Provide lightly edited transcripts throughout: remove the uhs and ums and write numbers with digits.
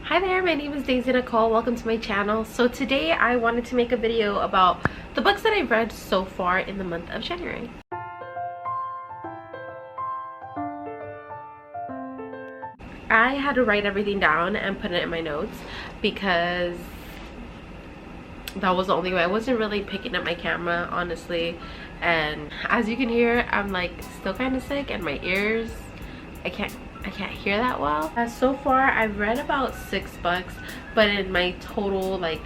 Hi there, my name is Daisy Nicole. Welcome to my channel. So today I wanted to make a video about the books that I've read so far in the month of January. I had to write everything down and put it in my notes because that was the only way. I wasn't really picking up my camera, honestly, and as you can hear, I'm like still kind of sick and my ears, I can't hear that well. So far I've read about 6 books, but in my total like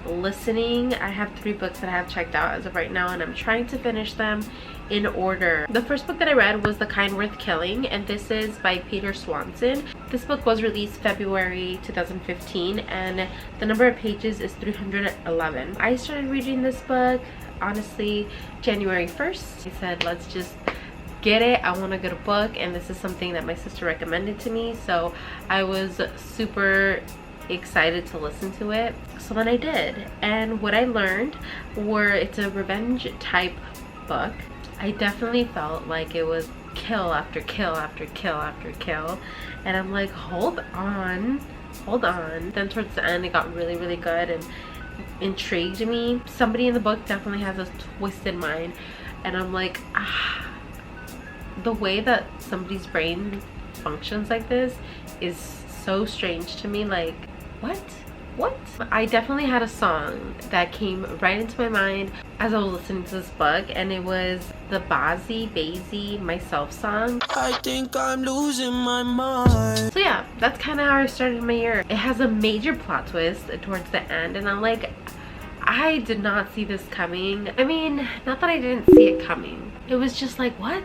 listening, I have 3 books that I have checked out as of right now, and I'm trying to finish them in order. The first book that I read was The Kind Worth Killing, and this is by Peter Swanson. This book was released February 2015 and the number of pages is 311. I started reading this book honestly January 1st. I said, let's just get it. I want a good book, and this is something that my sister recommended to me, so I was super excited to listen to it. So then I did, and what I learned were it's a revenge type book. I definitely felt like it was kill after kill after kill after kill, and I'm like, hold on. Then towards the end it got really good and intrigued me. Somebody in the book definitely has a twisted mind, and I'm like, the way that somebody's brain functions like this is so strange to me. Like, what? I definitely had a song that came right into my mind as I was listening to this book, and it was the Basie Myself song. I think I'm losing my mind. So yeah, that's kind of how I started my year. It has a major plot twist towards the end, and I'm like, I did not see this coming. I mean, not that I didn't see it coming. It was just like, what?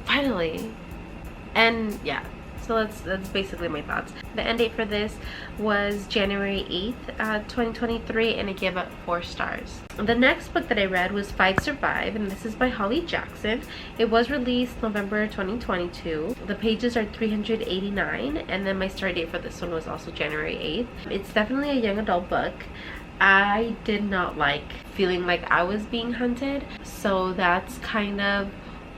Finally. And yeah, so that's basically my thoughts. The end date for this was January 8th, 2023, and I gave it 4 stars. The next book that I read was 5 Survive, and this is by Holly Jackson. It was released November 2022. The pages are 389, and then my start date for this one was also January 8th. It's definitely a young adult book. I did not like feeling like I was being hunted, so that's kind of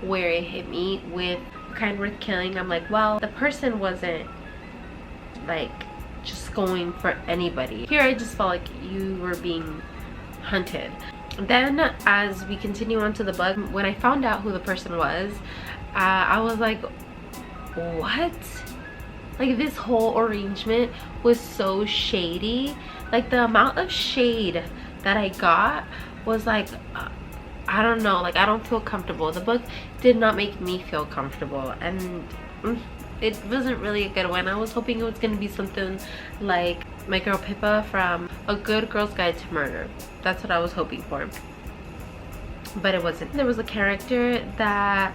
where it hit me with Kind Worth Killing. I'm like, well, the person wasn't like just going for anybody. Here I just felt like you were being hunted. Then as we continue on to the book, when I found out who the person was, I was like, what? Like, this whole arrangement was so shady. Like, the amount of shade that I got was like, I don't know, like, I don't feel comfortable. The book did not make me feel comfortable, and it wasn't really a good one. I was hoping it was going to be something like My Girl Pippa from A Good Girl's Guide to Murder. That's what I was hoping for, but it wasn't. There was a character that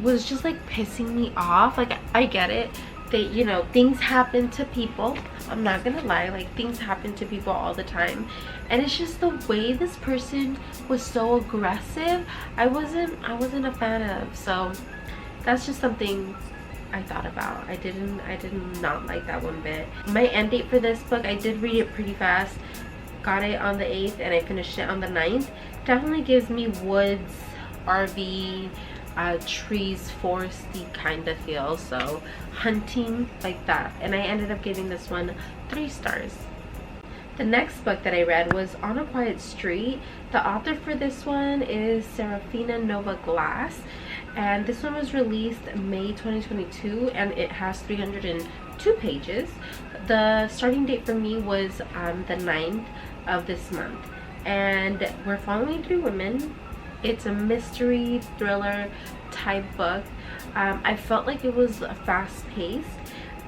was just like pissing me off. Like, I get it, that, you know, things happen to people. I'm not gonna lie, like, things happen to people all the time, and it's just the way this person was so aggressive. I wasn't a fan of. So that's just something I thought about. I did not like that one bit. My end date for this book, I did read it pretty fast. Got it on the 8th and I finished it on the 9th. Definitely gives me woods, RV, trees, foresty kind of feel, so hunting, like that. And I ended up giving this one 3 stars. The next book that I read was On a Quiet Street. The author for this one is Seraphina Nova Glass, and this one was released May 2022 and it has 302 pages. The starting date for me was the 9th of this month, and we're following 3 women. It's a mystery thriller type book. I felt like it was fast-paced,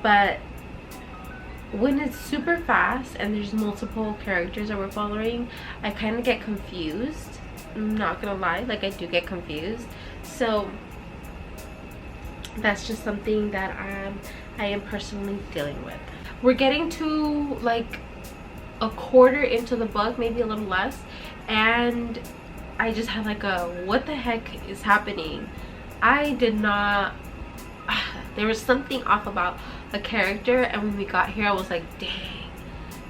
but when it's super fast and there's multiple characters that we're following, I kind of get confused. I'm not gonna lie, like, I do get confused. So that's just something that I am personally dealing with. We're getting to like a quarter into the book, maybe a little less, and I just had like a, what the heck is happening? I did not, there was something off about the character, and when we got here I was like, dang,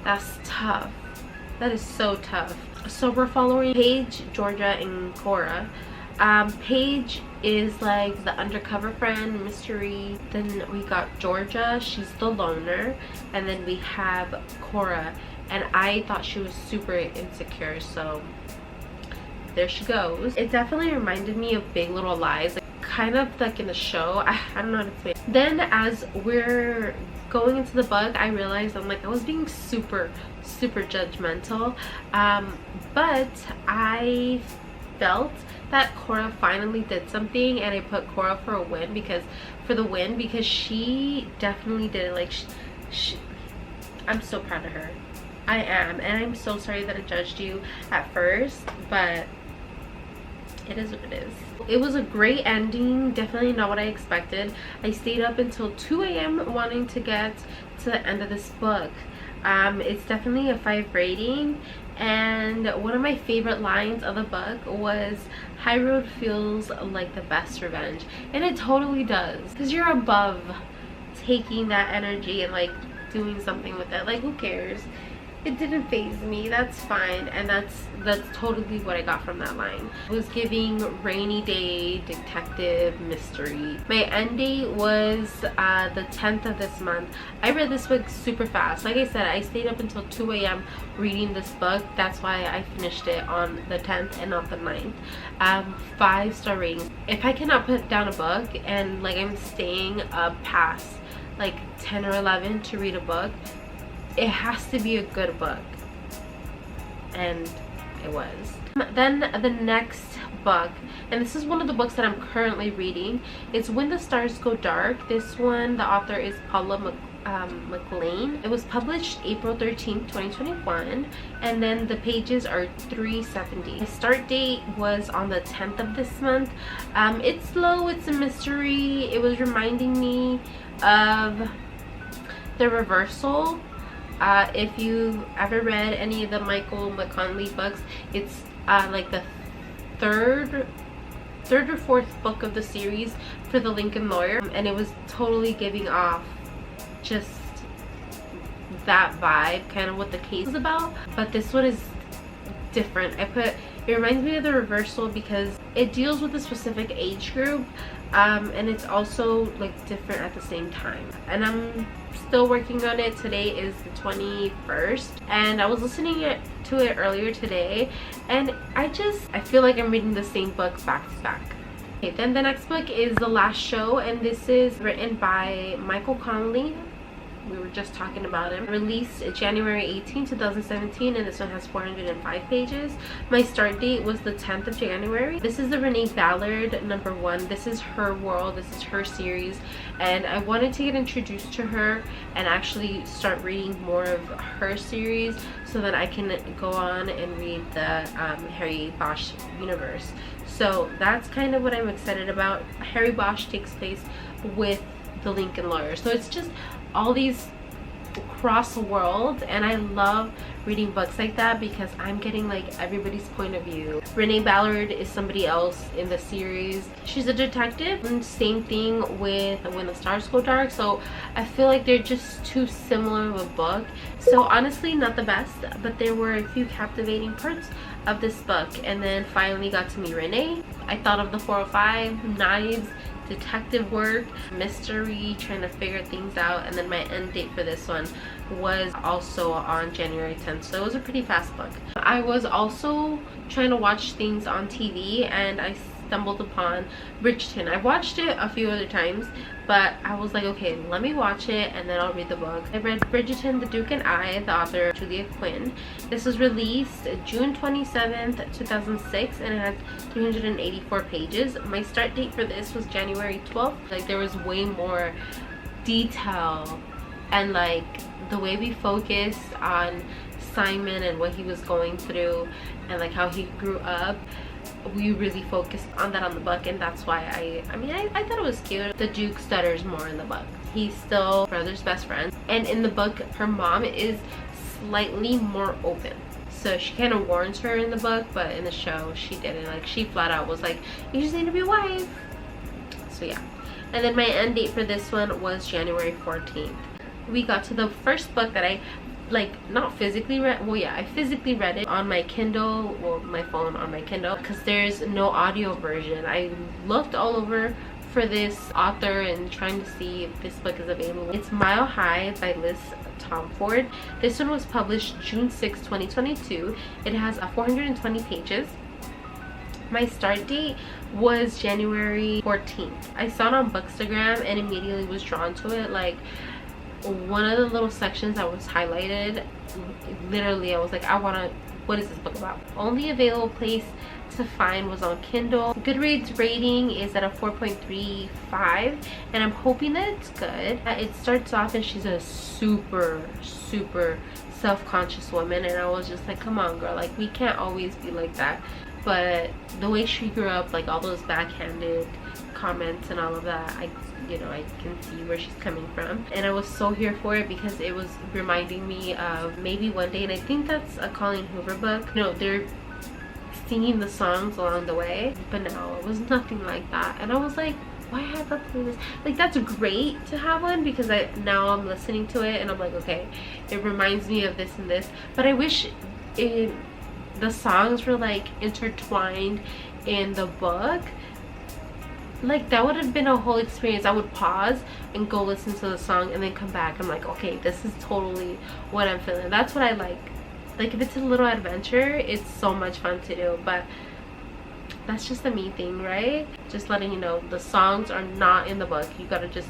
that's tough. That is so tough. So we're following Paige, Georgia, and Cora. Paige is like the undercover friend mystery. Then we got Georgia, she's the loner. And then we have Cora, and I thought she was super insecure, so there she goes. It definitely reminded me of Big Little Lies, like, kind of like in the show. I don't know how to explain. Then as we're going into the book, I realized I was being super judgmental, but I felt that Cora finally did something, and I put Cora for a win because she definitely did it. Like I'm so proud of her. I am, and I'm so sorry that I judged you at first, but it is what it is. It was a great ending, definitely not what I expected. I stayed up until 2 a.m. wanting to get to the end of this book. It's definitely a 5 rating, and one of my favorite lines of the book was, "High Road feels like the best revenge," and it totally does, because you're above taking that energy and like doing something with it. Like, who cares? It didn't faze me. That's fine, and that's totally what I got from that line. It was giving rainy day detective mystery. My end date was the 10th of this month. I read this book super fast. Like I said, I stayed up until 2 a.m. reading this book. That's why I finished it on the 10th and not the 9th. 5-star rating. If I cannot put down a book and like I'm staying up past like 10 or 11 to read a book, it has to be a good book, and it was. Then the next book, and this is one of the books that I'm currently reading, it's When the Stars Go Dark. This one, the author is Paula McLain. It was published April 13th, 2021, and then the pages are 370. The start date was on the 10th of this month. It's slow, it's a mystery. It was reminding me of The Reversal. If you've ever read any of the Michael McConnelly books, it's like the third or fourth book of the series for the Lincoln Lawyer, and it was totally giving off just that vibe, kind of what the case is about. But this one is different. It reminds me of The Reversal because it deals with a specific age group, and it's also like different at the same time, and I'm still working on it. Today is the 21st, and I was listening to it earlier today, and I feel like I'm reading the same book back to back. Okay, then the next book is The Last Show, and this is written by Michael Connelly. We were just talking about him. Released January 18, 2017, and this one has 405 pages. My start date was the 10th of January. This is the Renee Ballard #1. This is her world. This is her series, and I wanted to get introduced to her and actually start reading more of her series so that I can go on and read the Harry Bosch universe. So that's kind of what I'm excited about. Harry Bosch takes place with the Lincoln Lawyer, so it's just all these across the world, and I love reading books like that because I'm getting like everybody's point of view. Renee Ballard is somebody else in the series. She's a detective, and same thing with When the Stars Go Dark, so I feel like they're just too similar of a book. So honestly, not the best, but there were a few captivating parts of this book. And then finally got to meet Renee. I thought of the 405, knives, detective work, mystery, trying to figure things out, and then my end date for this one was also on January 10th, so it was a pretty fast book. I was also trying to watch things on TV, and I stumbled upon Bridgerton. I watched it a few other times, but I was like, okay, let me watch it and then I'll read the book. I read Bridgerton, The Duke and I, the author Julia Quinn. This was released June 27th, 2006, and it had 384 pages. My start date for this was January 12th. Like, there was way more detail, and like the way we focused on Simon and what he was going through and like how he grew up, we really focused on that on the book, and that's why I thought it was cute. The Duke stutters more in the book. He's still brother's best friend, and in the book her mom is slightly more open, so she kind of warns her in the book, but in the show she didn't. Like, she flat out was like, you just need to be a wife. So yeah. And then my end date for this one was January 14th. We got to the first book that I like not physically read, well yeah, I physically read it on my Kindle, well my phone on my Kindle, because there's no audio version. I looked all over for this author and trying to see if this book is available. It's Mile High by Liz Tomford. This one was published June 6, 2022. It has 420 pages. My start date was January 14th. I saw it on Bookstagram and immediately was drawn to it. Like, one of the little sections that was highlighted, literally I was like, what is this book about? Only available place to find was on Kindle. Goodreads rating is at a 4.35, and I'm hoping that it's good. It starts off and she's a super self-conscious woman, and I was just like, come on girl, like we can't always be like that. But the way she grew up, like all those backhanded comments and all of that, I can see where she's coming from, and I was so here for it because it was reminding me of Maybe One Day, and I think that's a Colleen Hoover book. No, they're singing the songs along the way, but no, it was nothing like that. And I was like, why have a playlist? Like, that's great to have one, because now I'm listening to it and I'm like, okay, it reminds me of this and this, but I wish the songs were like intertwined in the book. Like, that would have been a whole experience. I would pause and go listen to the song and then come back. I'm like, okay, this is totally what I'm feeling. That's what I like. Like, if it's a little adventure, it's so much fun to do. But that's just the me thing, right? Just letting you know, the songs are not in the book. You gotta just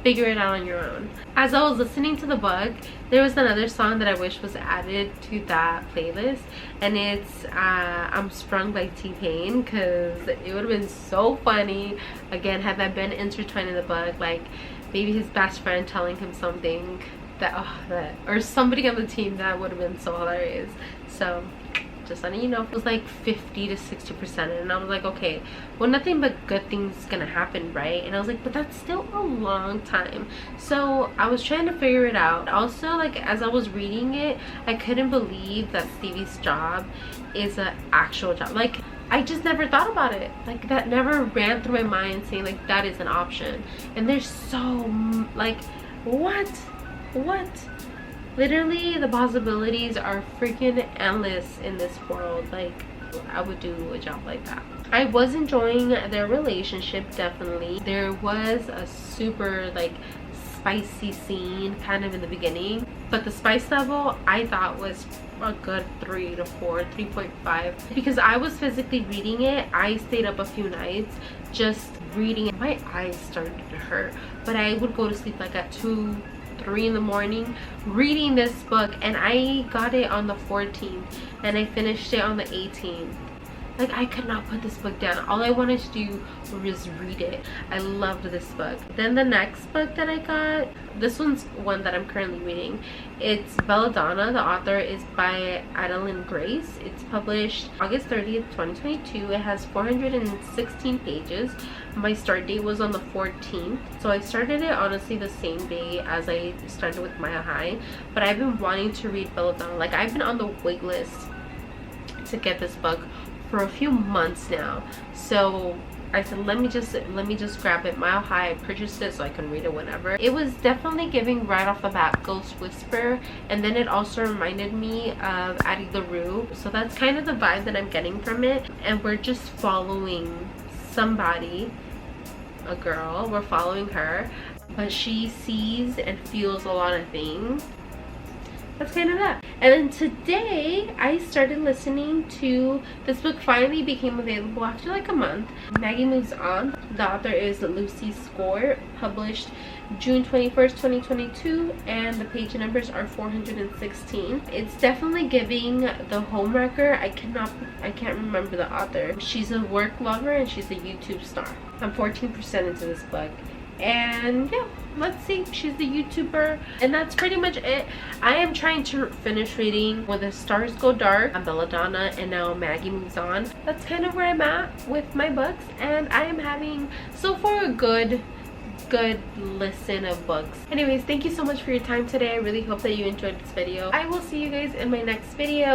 figure it out on your own. As I was listening to the book, there was another song that I wish was added to that playlist, and it's I'm Sprung by T-Pain, because it would have been so funny, again, had that been intertwined in the book, like maybe his best friend telling him something that or somebody on the team. That would have been so hilarious. So just letting you know, it was like 50 to 60%, and I was like, okay, well, nothing but good things gonna happen, right? And I was like, but that's still a long time. So I was trying to figure it out. Also, like, as I was reading it, I couldn't believe that Stevie's job is an actual job. Like, I just never thought about it. Like, that never ran through my mind, saying like that is an option. And there's so like, what literally the possibilities are freaking endless in this world. Like, I would do a job like that. I was enjoying their relationship, definitely. There was a super like spicy scene kind of in the beginning, but the spice level I thought was a good 3 to 4, 3.5, because I was physically reading it. I stayed up a few nights just reading it. My eyes started to hurt, but I would go to sleep like at 2, 3 in the morning reading this book, and I got it on the 14th and I finished it on the 18th. Like, I could not put this book down. All I wanted to do was read it. I loved this book. Then the next book that I got, this one's one that I'm currently reading. It's Belladonna. The author is by Adeline Grace. It's published August 30th, 2022. It has 416 pages. My start date was on the 14th. So I started it honestly the same day as I started with Mile High. But I've been wanting to read Belladonna. Like, I've been on the wait list to get this book for a few months now. So I said, let me just grab it. Mile High, I purchased it so I can read it whenever. It was definitely giving right off the bat Ghost Whisper, and then it also reminded me of Addie LaRue. So that's kind of the vibe that I'm getting from it. And we're just following somebody, a girl, we're following her, but she sees and feels a lot of things. That's kind of that. And then today I started listening to, this book finally became available after like a month, Maggie Moves On. The author is Lucy Score, published June 21st, 2022, and the page numbers are 416. It's definitely giving The Homewrecker. I can't remember the author. She's a work lover and she's a YouTube star. I'm 14% into this book. And yeah, let's see, she's the YouTuber, and that's pretty much it. I am trying to finish reading When the Stars Go Dark, Belladonna, and now Maggie Moves On. That's kind of where I'm at with my books, and I am having so far a good listen of books. Anyways, thank you so much for your time today. I really hope that you enjoyed this video. I will see you guys in my next video.